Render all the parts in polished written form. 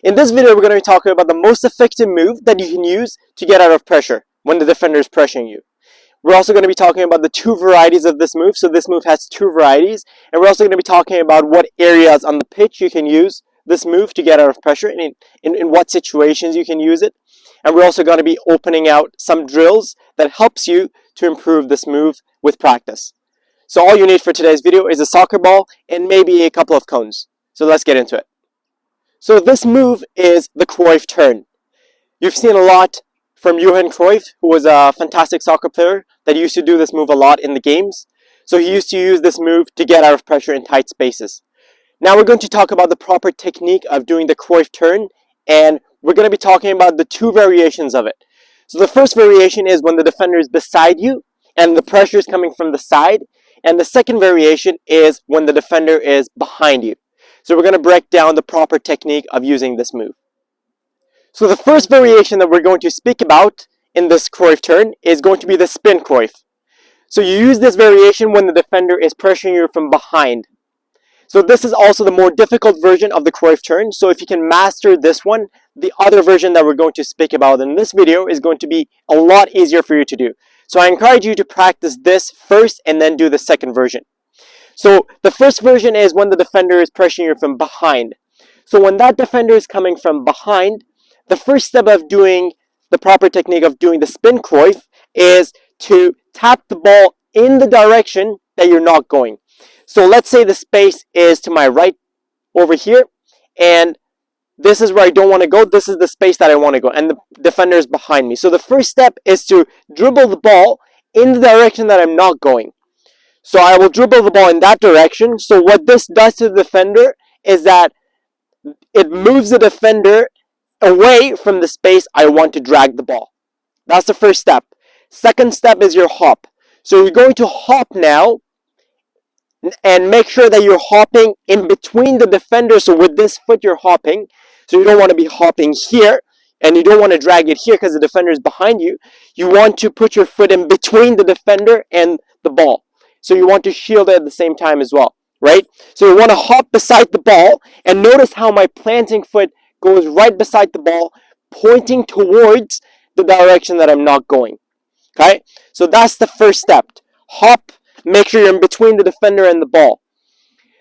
In this video, we're going to be talking about the most effective move that you can use to get out of pressure when the defender is pressuring you. We're also going to be talking about the two varieties of this move. So this move has two varieties. And we're also going to be talking about what areas on the pitch you can use this move to get out of pressure and in what situations you can use it. And we're also going to be opening out some drills that helps you to improve this move with practice. So all you need for today's video is a soccer ball and maybe a couple of cones. So let's get into it. So this move is the Cruyff turn. You've seen a lot from Johan Cruyff, who was a fantastic soccer player that used to do this move a lot in the games. So he used to use this move to get out of pressure in tight spaces. Now we're going to talk about the proper technique of doing the Cruyff turn, and we're going to be talking about the two variations of it. So the first variation is when the defender is beside you and the pressure is coming from the side. And the second variation is when the defender is behind you. So we're going to break down the proper technique of using this move. So the first variation that we're going to speak about in this Cruyff turn is going to be the spin Cruyff. So you use this variation when the defender is pressuring you from behind. So this is also the more difficult version of the Cruyff turn. So if you can master this one, the other version that we're going to speak about in this video is going to be a lot easier for you to do. So I encourage you to practice this first and then do the second version. So the first version is when the defender is pressuring you from behind. So when that defender is coming from behind, the first step of doing the proper technique of doing the spin Cruyff is to tap the ball in the direction that you're not going. So let's say the space is to my right over here, and this is where I don't want to go. This is the space that I want to go, and the defender is behind me. So the first step is to dribble the ball in the direction that I'm not going. So I will dribble the ball in that direction. So what this does to the defender is that it moves the defender away from the space I want to drag the ball. That's the first step. Second step is your hop. So you're going to hop now and make sure that you're hopping in between the defenders. So with this foot you're hopping. So you don't want to be hopping here and you don't want to drag it here because the defender is behind you. You want to put your foot in between the defender and the ball. So you want to shield it at the same time as well, right? So you want to hop beside the ball, and notice how my planting foot goes right beside the ball, pointing towards the direction that I'm not going. Okay? So that's the first step. Hop, make sure you're in between the defender and the ball.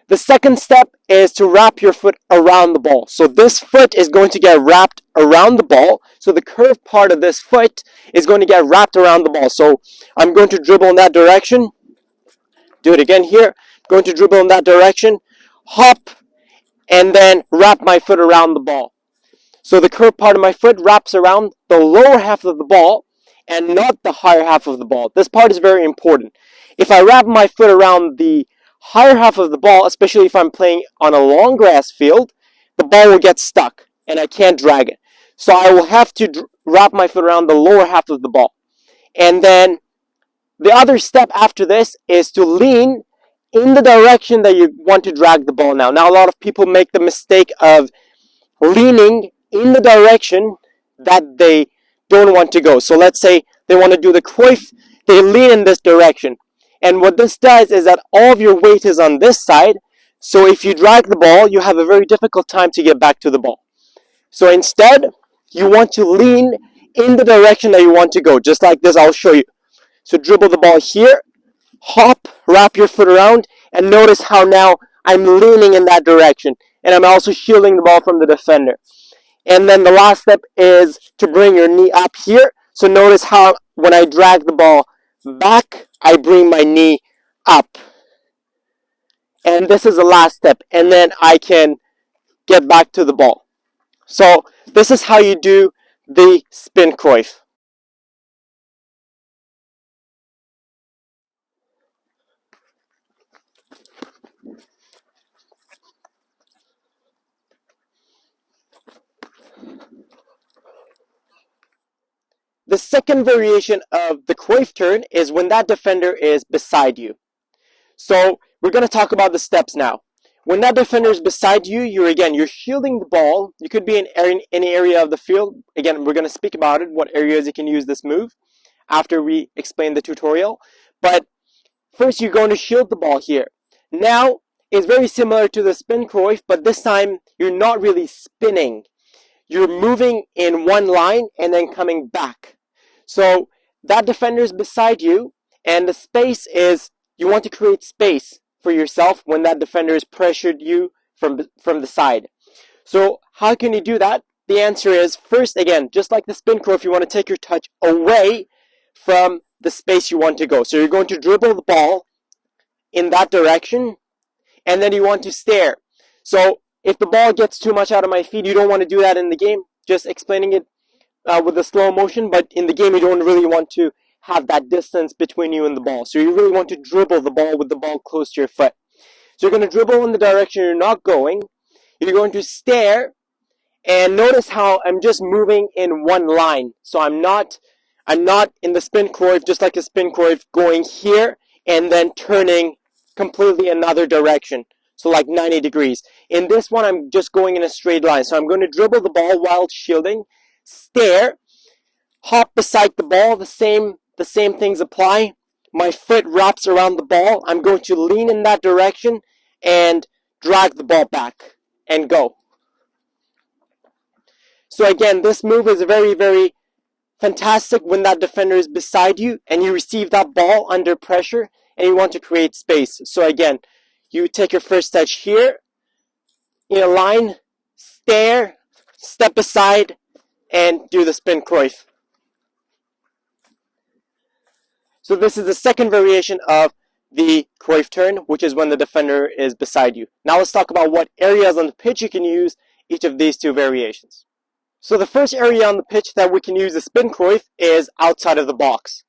The second step is to wrap your foot around the ball. So this foot is going to get wrapped around the ball. So the curved part of this foot is going to get wrapped around the ball. So I'm going to dribble in that direction. Do it again here. Going to dribble in that direction. Hop, and then wrap my foot around the ball. So the curved part of my foot wraps around the lower half of the ball and not the higher half of the ball. This part is very important. If I wrap my foot around the higher half of the ball, especially if I'm playing on a long grass field, the ball will get stuck and I can't drag it. So I will have to wrap my foot around the lower half of the ball. And then the other step after this is to lean in the direction that you want to drag the ball now. Now a lot of people make the mistake of leaning in the direction that they don't want to go. So let's say they want to do the Cruyff, they lean in this direction. And what this does is that all of your weight is on this side. So if you drag the ball, you have a very difficult time to get back to the ball. So instead, you want to lean in the direction that you want to go. Just like this, I'll show you. So dribble the ball here, hop, wrap your foot around, and notice how now I'm leaning in that direction. And I'm also shielding the ball from the defender. And then the last step is to bring your knee up here. So notice how when I drag the ball back, I bring my knee up. And this is the last step. And then I can get back to the ball. So this is how you do the spin Cruyff. The second variation of the Cruyff turn is when that defender is beside you. So we're going to talk about the steps now. When that defender is beside you, you're shielding the ball. You could be in any area of the field. Again, we're going to speak about it, what areas you can use this move after we explain the tutorial. But first, you're going to shield the ball here. Now, it's very similar to the spin Cruyff, but this time you're not really spinning. you're moving in one line and then coming back. So that defender is beside you, and the space is, you want to create space for yourself when that defender is pressured you from the side. So how can you do that? The answer is, first, again, just like the spin Cruyff, you want to take your touch away from the space you want to go. So you're going to dribble the ball in that direction, and then you want to stare. So if the ball gets too much out of my feet, you don't want to do that in the game. Just explaining it with a slow motion, but in the game you don't really want to have that distance between you and the ball. So you really want to dribble the ball with the ball close to your foot. So you're going to dribble in the direction you're not going. You're going to stare, and notice how I'm just moving in one line. So I'm not in the spin Cruyff, just like a spin Cruyff, going here and then turning completely another direction. So like 90 degrees. In this one, I'm just going in a straight line. So I'm going to dribble the ball while shielding, stare, hop beside the ball. The same things apply. My foot wraps around the ball. I'm going to lean in that direction and drag the ball back and go. So again, this move is very, very fantastic when that defender is beside you and you receive that ball under pressure and you want to create space. So again, you take your first touch here, in a line, stare, step aside, and do the spin Cruyff. So this is the second variation of the Cruyff turn, which is when the defender is beside you. Now let's talk about what areas on the pitch you can use each of these two variations. So the first area on the pitch that we can use the spin Cruyff is outside of the box.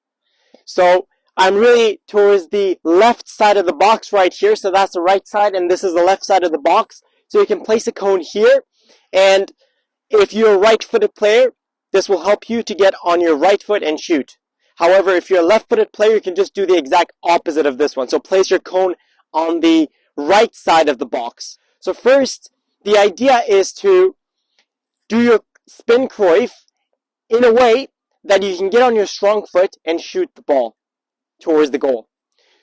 So I'm really towards the left side of the box right here. So that's the right side, and this is the left side of the box. So you can place a cone here, and if you're a right-footed player, this will help you to get on your right foot and shoot. However, if you're a left-footed player, you can just do the exact opposite of this one. So place your cone on the right side of the box. So first, the idea is to do your spin Cruyff in a way that you can get on your strong foot and shoot the ball towards the goal.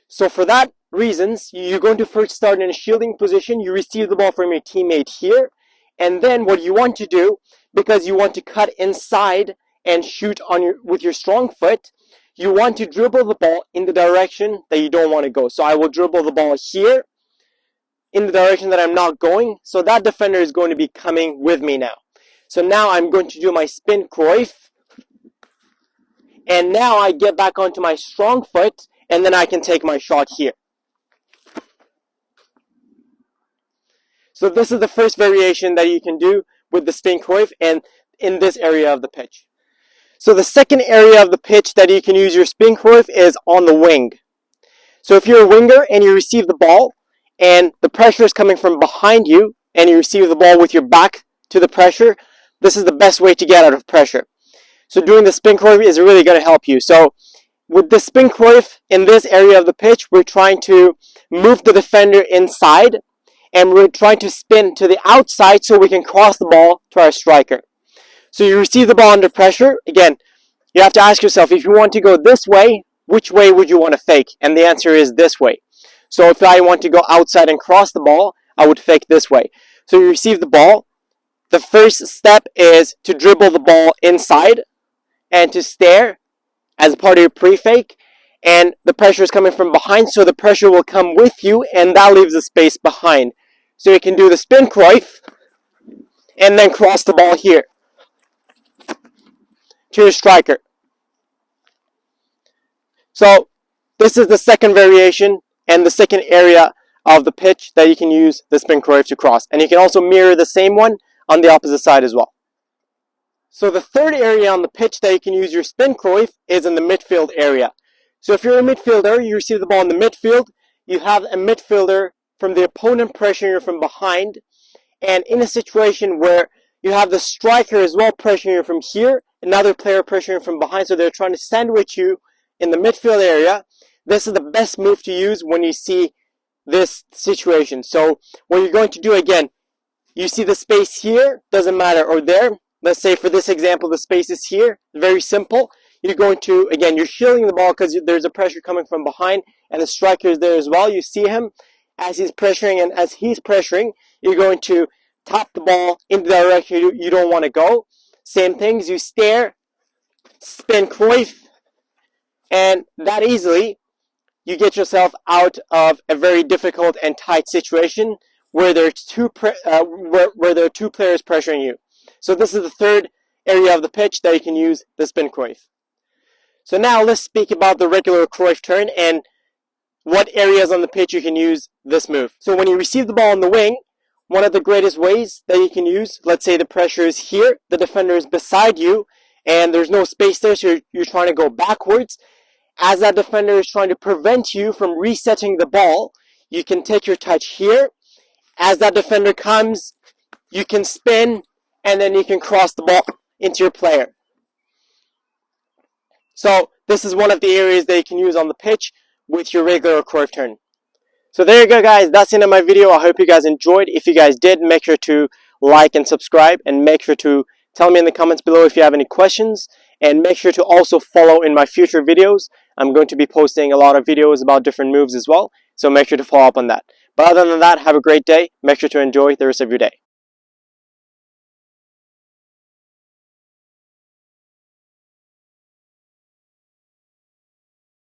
So for that reasons, you're going to first start in a shielding position. You receive the ball from your teammate here, and then what you want to do, because you want to cut inside and shoot with your strong foot, you want to dribble the ball in the direction that you don't want to go. So I will dribble the ball here in the direction that I'm not going. So that defender is going to be coming with me now. So now I'm going to do my spin Cruyff, and now I get back onto my strong foot, and then I can take my shot here. So this is the first variation that you can do with the spin Cruyff and in this area of the pitch. So the second area of the pitch that you can use your spin Cruyff is on the wing. So if you're a winger and you receive the ball and the pressure is coming from behind you and you receive the ball with your back to the pressure, this is the best way to get out of pressure. So doing the spin Cruyff is really going to help you. So with the spin Cruyff in this area of the pitch, we're trying to move the defender inside, and we're trying to spin to the outside so we can cross the ball to our striker. So you receive the ball under pressure. Again, you have to ask yourself, if you want to go this way, which way would you want to fake? And the answer is this way. So if I want to go outside and cross the ball, I would fake this way. So you receive the ball. The first step is to dribble the ball inside and to stare as a part of your pre-fake. And the pressure is coming from behind, so the pressure will come with you, and that leaves a space behind. So you can do the spin Cruyff and then cross the ball here to your striker. So this is the second variation and the second area of the pitch that you can use the spin Cruyff to cross. And you can also mirror the same one on the opposite side as well. So the third area on the pitch that you can use your spin Cruyff is in the midfield area. So if you're a midfielder, you receive the ball in the midfield, you have a midfielder from the opponent pressuring you from behind, and in a situation where you have the striker as well pressuring you from here, another player pressuring from behind, so they're trying to sandwich you in the midfield area, this is the best move to use when you see this situation. So what you're going to do, again, you see the space here, doesn't matter, or there. Let's say for this example, the space is here, very simple. You're going to, again, you're shielding the ball because there's a pressure coming from behind, and the striker is there as well. You see him as he's pressuring, and as he's pressuring, you're going to tap the ball in the direction you don't want to go. Same things, you stare, spin Cruyff, and that easily you get yourself out of a very difficult and tight situation where there are two players pressuring you. So this is the third area of the pitch that you can use the spin Cruyff. So now let's speak about the regular Cruyff turn and what areas on the pitch you can use this move. So when you receive the ball on the wing, one of the greatest ways that you can use, let's say the pressure is here, the defender is beside you, and there's no space there, so you're trying to go backwards. As that defender is trying to prevent you from resetting the ball, you can take your touch here. As that defender comes, you can spin, and then you can cross the ball into your player. So this is one of the areas that you can use on the pitch with your regular Cruyff turn. So there you go, guys. That's the end of my video. I hope you guys enjoyed. If you guys did, make sure to like and subscribe, and make sure to tell me in the comments below if you have any questions, and make sure to also follow in my future videos. I'm going to be posting a lot of videos about different moves as well, so make sure to follow up on that. But other than that, have a great day. Make sure to enjoy the rest of your day.